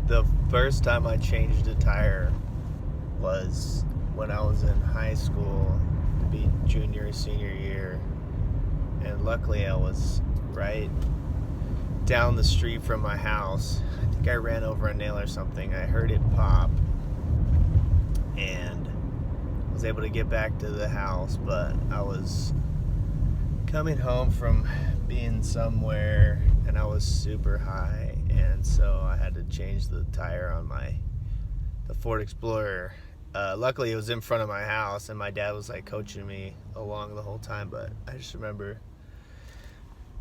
The first time I changed a tire was when I was in high school, to be junior, senior year. And luckily I was right down the street from my house. I think I ran over a nail or something. I heard it pop and was able to get back to the house, but I was coming home from being somewhere and I was super high, and so I had to change the tire on the Ford Explorer. Luckily it was in front of my house and my dad was like coaching me along the whole time, but I just remember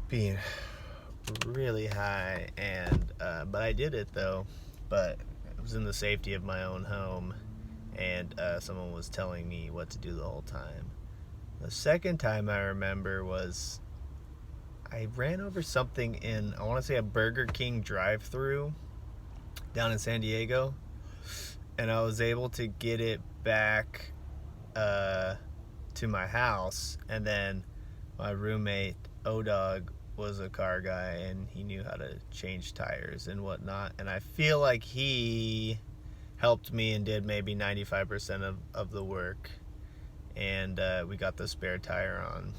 being really high, and but I did it though. But it was in the safety of my own home, and someone was telling me what to do the whole time. The second time I remember was I ran over something in, I want to say, a Burger King drive-thru down in San Diego, and I was able to get it back to my house, and then my roommate O-Dog was a car guy and he knew how to change tires and whatnot, and I feel like he helped me and did maybe 95% of the work, and we got the spare tire on.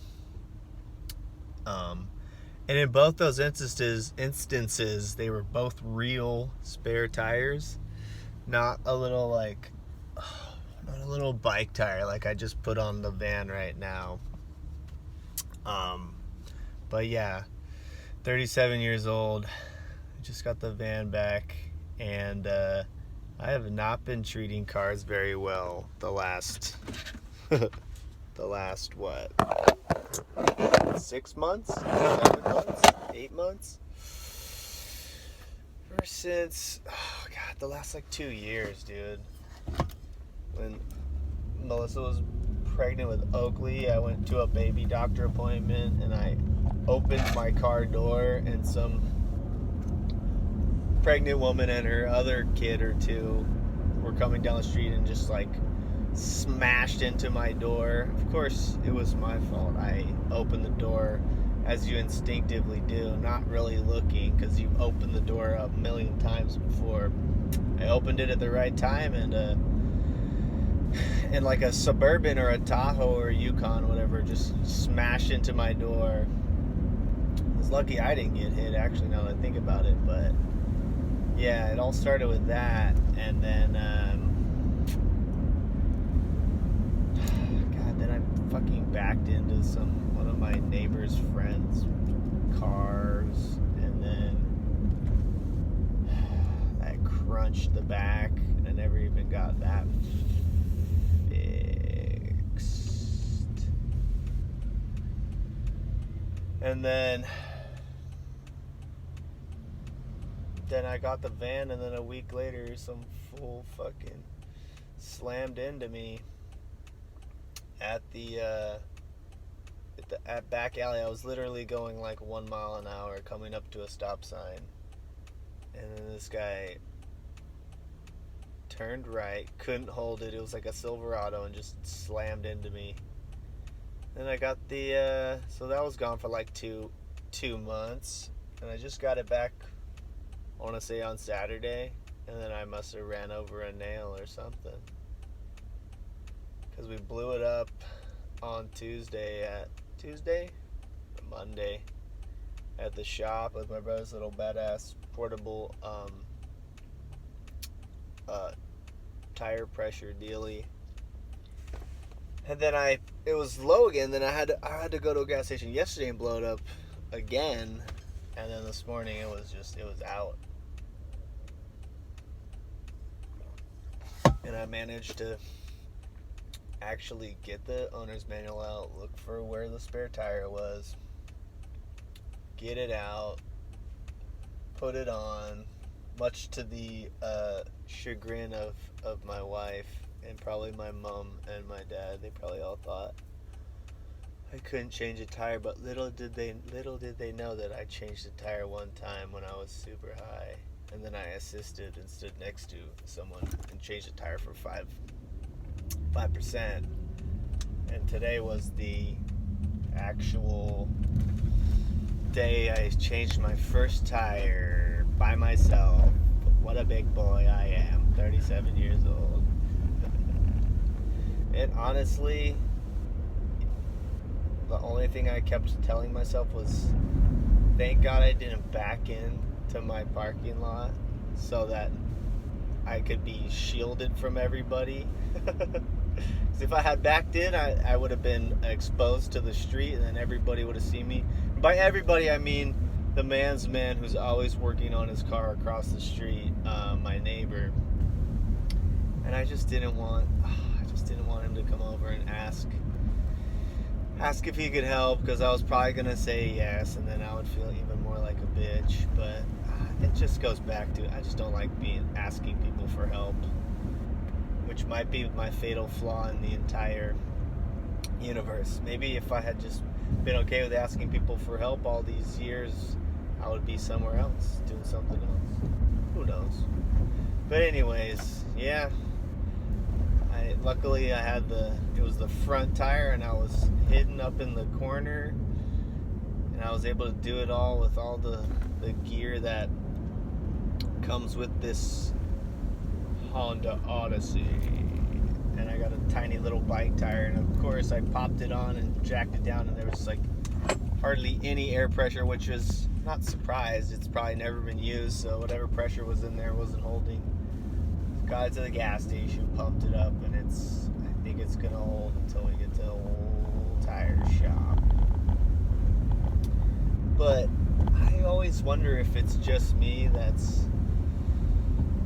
And in both those instances, they were both real spare tires, not a little not a little bike tire like I just put on the van right now. But yeah, 37 years old, just got the van back, and I have not been treating cars very well the last what? 6 months? 7 months? 8 months? Ever since, oh God, the last 2 years, dude. When Melissa was pregnant with Oakley, I went to a baby doctor appointment and I opened my car door and some pregnant woman and her other kid or two were coming down the street and just smashed into my door. Of course, it was my fault. I opened the door as you instinctively do, not really looking, because you've opened the door a million times before. I opened it at the right time, and like a Suburban or a Tahoe or a Yukon, whatever, just smashed into my door. I was lucky I didn't get hit, actually, now that I think about it. But yeah, it all started with that, and then then I fucking backed into one of my neighbor's friends' cars, and then I crunched the back, and I never even got that fixed. And then I got the van, and then a week later, some fool fucking slammed into me at the back alley. I was literally going 1 mile an hour coming up to a stop sign, and then this guy turned right, couldn't hold it. It was like a Silverado, and just slammed into me. Then I got so that was gone for 2 months, and I just got it back, I want to say, on Saturday, and then I must have ran over a nail or something, because we blew it up on Monday at the shop with my brother's little badass portable tire pressure dealie. And then it was low again. Then I had to go to a gas station yesterday and blow it up again. And then this morning it was out. And I managed to actually get the owner's manual out, look for where the spare tire was, get it out, put it on, much to the chagrin of my wife and probably my mom and my dad. They probably all thought I couldn't change a tire, but little did they know that I changed a tire one time when I was super high, and then I assisted and stood next to someone and changed a tire for 5%. And today was the actual day I changed my first tire by myself What a big boy I am, 37 years old. And honestly, the only thing I kept telling myself was, thank God I didn't back into my parking lot so that I could be shielded from everybody. Because if I had backed in, I would have been exposed to the street, and then everybody would have seen me. By everybody, I mean the man's man who's always working on his car across the street, my neighbor. And I just didn't want him to come over and ask if he could help, because I was probably gonna say yes, and then I would feel even more like a bitch. But it just goes back to, I just don't like asking people for help, which might be my fatal flaw in the entire universe. Maybe if I had just been okay with asking people for help all these years, I would be somewhere else doing something else. Who knows? But anyways, yeah. Luckily I had it was the front tire, and I was hidden up in the corner, and I was able to do it all with all the gear that comes with this Honda Odyssey. And I got a tiny little bike tire, and of course I popped it on and jacked it down, and there was like hardly any air pressure, which was not surprised. It's probably never been used, so whatever pressure was in there wasn't holding. Got it to the gas station, pumped it up, and I think it's gonna hold until we get to the old tire shop. But I always wonder if it's just me that's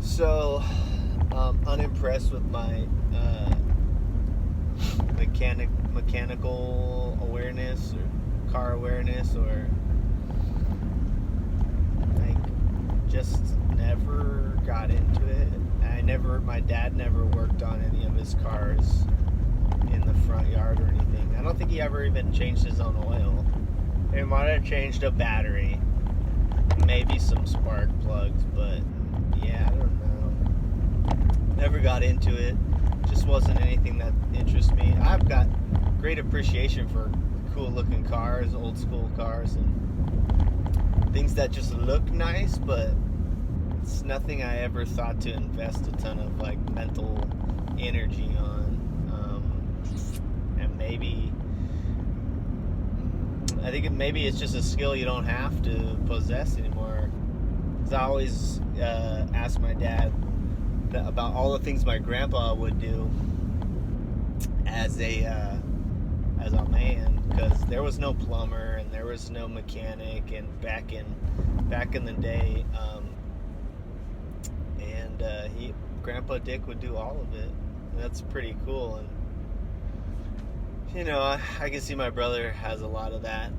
so unimpressed with my mechanical awareness or car awareness, or like just never got into it. My dad never worked on any of his cars in the front yard or anything. I don't think he ever even changed his own oil. He might have changed a battery, maybe some spark plugs, but yeah, I don't know. Never got into it. Just wasn't anything that interests me. I've got great appreciation for cool looking cars, old school cars, and things that just look nice, but it's nothing I ever thought to invest a ton of like mental energy on. And maybe maybe it's just a skill you don't have to possess anymore. Because I always ask my dad about all the things my grandpa would do as a man, because there was no plumber and there was no mechanic, and back in the day. Grandpa Dick would do all of it. And that's pretty cool. And you know, I can see my brother has a lot of that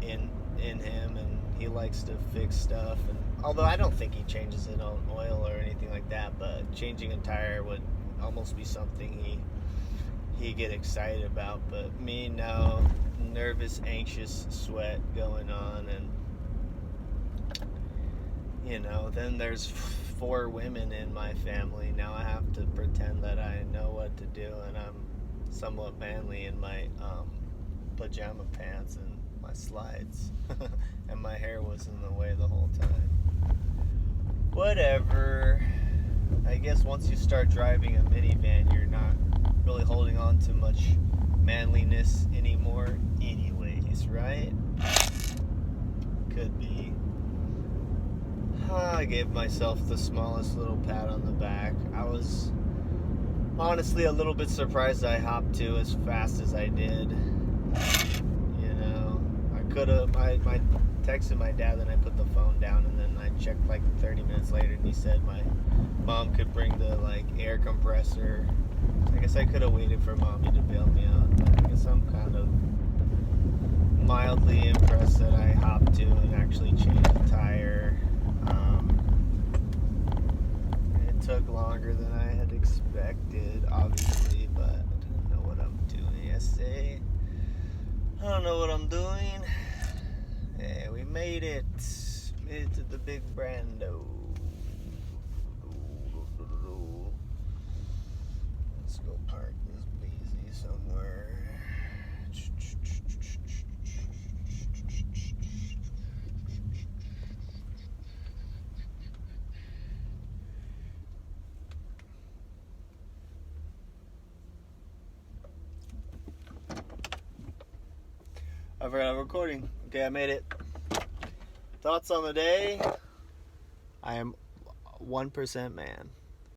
in him, and he likes to fix stuff. And although I don't think he changes his own oil or anything like that, but changing a tire would almost be something he'd get excited about. But me, no, nervous, anxious sweat going on. And you know, then there's 4 women in my family. Now I have to pretend that I know what to do, and I'm somewhat manly in my pajama pants and my slides. And my hair was in the way the whole time. Whatever. I guess once you start driving a minivan, you're not really holding on to much manliness anymore anyways, right? Could be. I gave myself the smallest little pat on the back. I was honestly a little bit surprised I hopped to as fast as I did. You know, I could have. I texted my dad, then I put the phone down, and then I checked like 30 minutes later, and he said my mom could bring the like air compressor. I guess I could have waited for mommy to bail me out. But I guess I'm kind of mildly impressed that I hopped to and actually changed the tire. It took longer than I had expected, obviously, but I don't know what I'm doing. I don't know what I'm doing. Yeah, we made it. Made it to the big Brando. Let's go park this beezy somewhere. I forgot I'm recording. Okay, I made it. Thoughts on the day? I am 1% man.